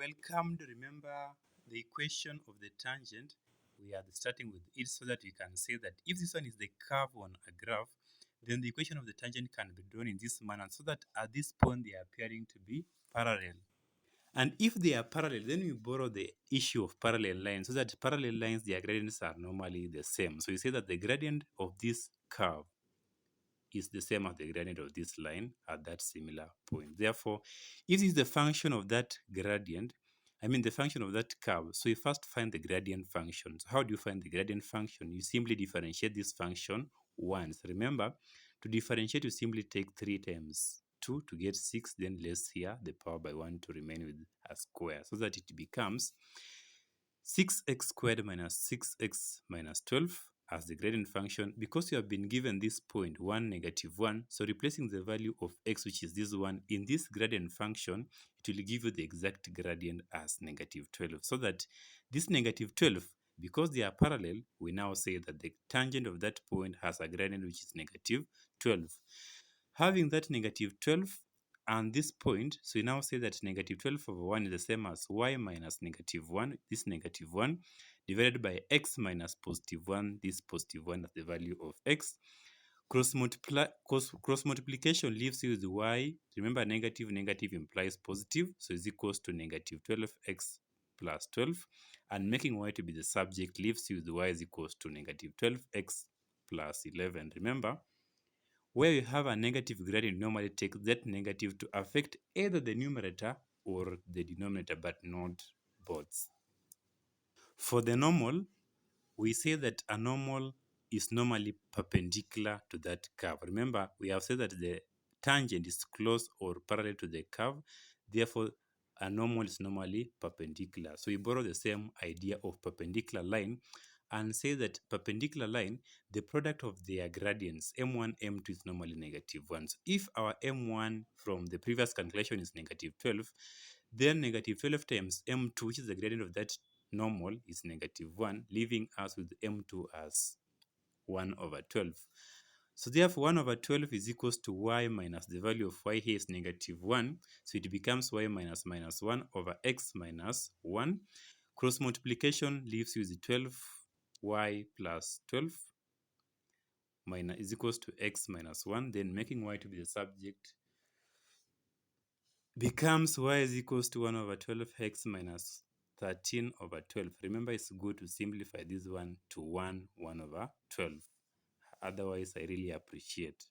welcome to remember the equation of the tangent. We are starting with it so that we can say that if this one is the curve on a graph, then the equation of the tangent can be drawn in this manner so that at this point they are appearing to be parallel. And if they are parallel, then we borrow the issue of parallel lines so that parallel lines, their gradients are normally the same. So you say that the gradient of this curve is the same as the gradient of this line at that similar point. Therefore, if this is the function of that gradient, the function of that curve, so you first find the gradient function. So how do you find the gradient function? You simply differentiate this function once. Remember, to differentiate, you simply take 3 times 2 to get 6, then less here the power by 1 to remain with a square, so that it becomes 6x squared minus 6x minus 12 as the gradient function. Because you have been given this point 1, -1, so replacing the value of x, which is this one, in this gradient function, it will give you the exact gradient as -12. So that this -12, because they are parallel, we now say that the tangent of that point has a gradient which is -12. Having that -12 and this point, so we now say that -12/1 is the same as y minus -1, this -1, divided by x minus +1, this +1 as the value of x. Cross multiplication leaves you with y. Remember, negative implies positive, so is equals to -12x plus 12. And making y to be the subject leaves you with y is equals to -12x plus 11. Remember, where you have a negative gradient, normally take that negative to affect either the numerator or the denominator, but not both. For the normal, we say that a normal is normally perpendicular to that curve. Remember, we have said that the tangent is close or parallel to the curve. Therefore, a normal is normally perpendicular. So we borrow the same idea of perpendicular line and say that perpendicular line, the product of their gradients, m1, m2 is normally -1. So if our m1 from the previous calculation is -12, then -12 times m2, which is the gradient of that normal, is -1, leaving us with m2 as 1/12. So therefore, 1/12 is equals to y minus the value of y here is -1. So it becomes y minus -1 over x minus 1. Cross multiplication leaves you with 12y plus 12 is equals to x minus 1. Then making y to be the subject becomes y is equals to 1/12 x minus 13/12. Remember, it's good to simplify this one to 1/12. Otherwise, I really appreciate.